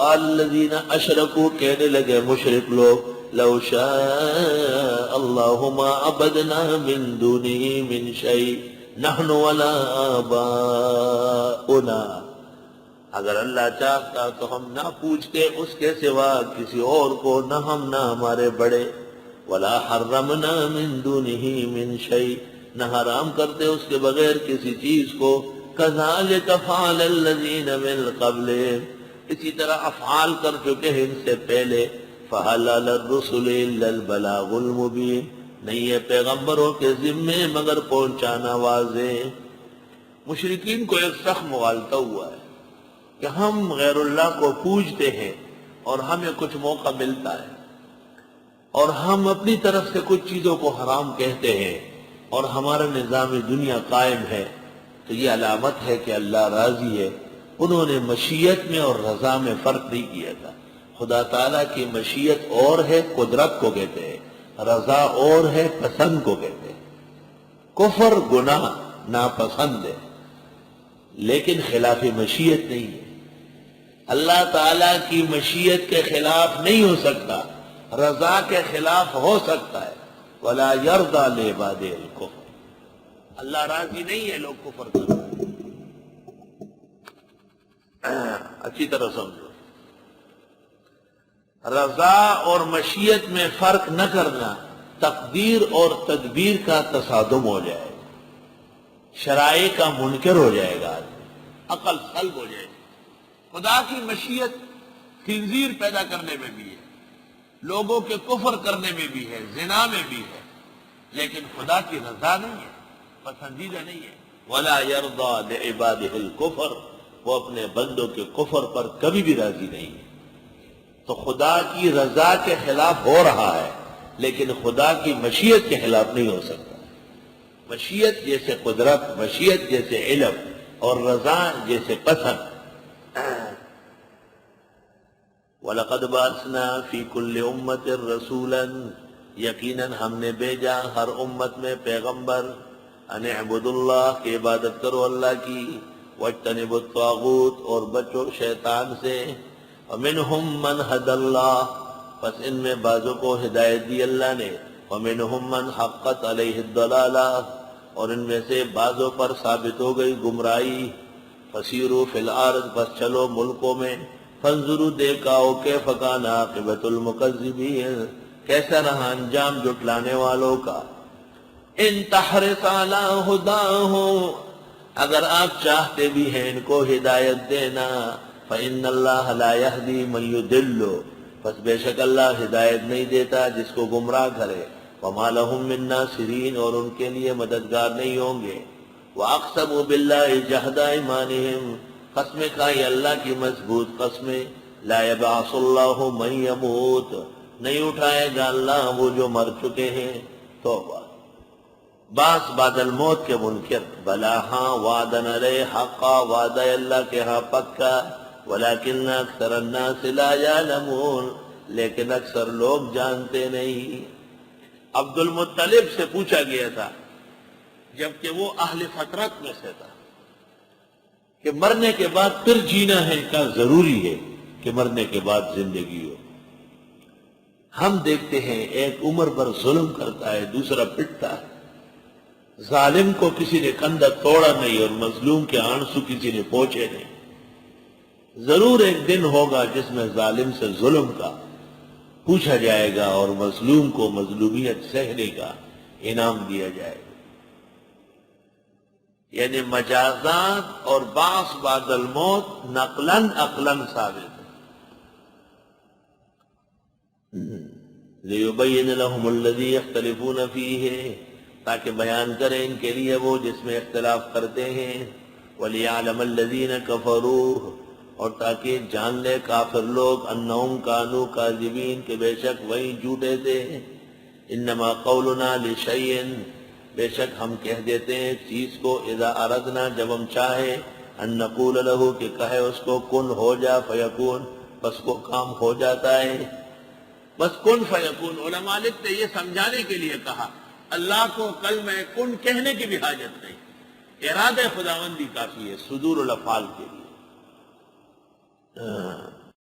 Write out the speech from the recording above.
وقال الذین اشرکوا، کہنے لگے مشرک لوگ، لو شاء اللہ ما عبدنا من دونہ من شیء نحن ولا آباؤنا، اگر اللہ چاہتا تو ہم نہ پوچھتے اس کے سوا کسی اور کو، نہ ہم نہ ہمارے بڑے، ولا حرمنا من دونہ من شیء، نہ حرام کرتے اس کے بغیر کسی چیز کو، کذالک فعل الذین من قبلہم، اسی طرح افعال کر چکے ہیں ان سے پہلے، فہل علی الرسل الا البلاغ المبین، نہیں ہے پیغمبروں کے ذمے مگر پہنچانا واضح۔ مشرکین کو ایک سخت مغالطہ ہوا ہے کہ ہم غیر اللہ کو پوجتے ہیں اور ہمیں کچھ موقع ملتا ہے، اور ہم اپنی طرف سے کچھ چیزوں کو حرام کہتے ہیں اور ہمارا نظام دنیا قائم ہے، تو یہ علامت ہے کہ اللہ راضی ہے۔ انہوں نے مشیت میں اور رضا میں فرق نہیں کیا تھا۔ خدا تعالیٰ کی مشیت اور ہے، قدرت کو کہتے ہیں، رضا اور ہے، پسند کو کہتے ہیں۔ کفر گناہ ناپسند ہے لیکن خلاف مشیت نہیں ہے۔ اللہ تعالیٰ کی مشیت کے خلاف نہیں ہو سکتا، رضا کے خلاف ہو سکتا ہے۔ وَلَا يَرْضَى لِعِبَادِهِ الْكُفْرَ، اللہ راضی نہیں ہے لوگ کفر کرتے ہیں۔ اچھی طرح سمجھو، رضا اور مشیت میں فرق نہ کرنا تقدیر اور تدبیر کا تصادم ہو جائے گا، شرائع کا منکر ہو جائے گا، عقل سلب ہو جائے گی۔ خدا کی مشیت خنزیر پیدا کرنے میں بھی ہے، لوگوں کے کفر کرنے میں بھی ہے، زنا میں بھی ہے، لیکن خدا کی رضا نہیں ہے، پسندیدہ نہیں ہے۔ وَلَا يَرْضَى لِعِبَادِهِ الْكُفْرَ، وہ اپنے بندوں کے کفر پر کبھی بھی راضی نہیں ہے۔ تو خدا کی رضا کے خلاف ہو رہا ہے لیکن خدا کی مشیت کے خلاف نہیں ہو سکتا۔ مشیت جیسے قدرت، مشیت جیسے علم، اور رضا جیسے پسند۔ وَلَقَدْ بَعَثْنَا فِي كُلِّ أُمَّةٍ رَسُولًا، یقیناً ہم نے بھیجا ہر امت میں پیغمبر، ان اعبدوا اللہ، کہ عبادت کرو اللہ کی، واجتنبوا الطاغوت، اور بچو شیطان سے، وَمِنْهُمْ مَنْ هَدَى اللَّهُ، پس ان میں بعضوں کو ہدایت دی اللہ نے، وَمِنْهُمْ مَنْ حَقَّتْ عَلَيْهِ الضَّلَالَةُ، اور ان میں سے بعضوں پر ثابت ہو گئی گمراہی، فَسِيرُوا فِي الْأَرْضِ، پس چلو ملکوں میں، فَانظُرُوا، دیکھاؤ، كَيْفَ كَانَ عَاقِبَةُ الْمُكَذِّبِينَ، کیسا رہا انجام جھٹلانے والوں کا۔ اِن تَحْرِصْ عَلَىٰ هُدَاهُمْ، اگر آپ چاہتے بھی ہیں ان کو ہدایت دینا، فَإِنَّ اللَّهَ لَا يَهْدِي مَن يُضِلُّ، پس بے شک اللہ ہدایت نہیں دیتا جس کو گمراہ کرے، وَمَا لَهُم مِّن نَاصِرِينَ، اور ان کے لیے مددگار نہیں ہوں گے۔ وَأَقْسَمُوا بِاللَّهِ جَهْدَ أَيْمَانِهِمْ، قسمیں کھائی اللہ کی مضبوط قسمیں، لَا يَبْعَثُ اللَّهُ مَن يَمُوتُ، نہیں اٹھائے گا اللہ وہ جو مر چکے ہیں۔ توبہ۔ بعض بعد الموت کے منکر، بلا ہاں، وعدن علیہ حقا، وعدہ اللہ کے ہاں پکا، ولیکن اکثر الناس لا یعلمون، لیکن اکثر لوگ جانتے نہیں۔ عبد المطلب سے پوچھا گیا تھا جبکہ وہ اہل فطرت میں سے تھا کہ مرنے کے بعد پھر جینا ہے، کیا ضروری ہے کہ مرنے کے بعد زندگی ہو؟ ہم دیکھتے ہیں ایک عمر پر ظلم کرتا ہے، دوسرا پٹتا ہے، ظالم کو کسی نے کندھا توڑا نہیں اور مظلوم کے آنسو کسی نے پوچھے نہیں۔ ضرور ایک دن ہوگا جس میں ظالم سے ظلم کا پوچھا جائے گا اور مظلوم کو مظلومیت سہنے کا انعام دیا جائے گا۔ یعنی مجازات اور بعث بعد الموت نقلاً عقلاً ثابت ہے۔ لِيُبَيِّنَ لَهُمُ الَّذِي يَخْتَلِفُونَ فِيهِ، تاکہ بیان کریں ان کے لیے وہ جس میں اختلاف کرتے ہیں، وَلِيَعْلَمَ الَّذِينَ كَفَرُوا، اور تاکہ جان لے کافر لوگ، أَنَّهُمْ كَانُوا كَاذِبِينَ، کہ بے شک وہی جھوٹے تھے۔ إِنَّمَا قَوْلُنَا لِشَيْءٍ، بے شک ہم کہہ دیتے ہیں چیز کو، اذا اردنا، جب ہم چاہے، ان نقول له، کہ کہے اس کو، کن ہو جا، فیکون، بس وہ کام ہو جاتا ہے۔ بس کن فیکون، علماء لکھتے یہ سمجھانے کے لیے کہا، اللہ کو کلمہ کن کہنے کی بھی حاجت نہیں، ارادہ خداوندی کافی ہے صدور الافعال کے لیے۔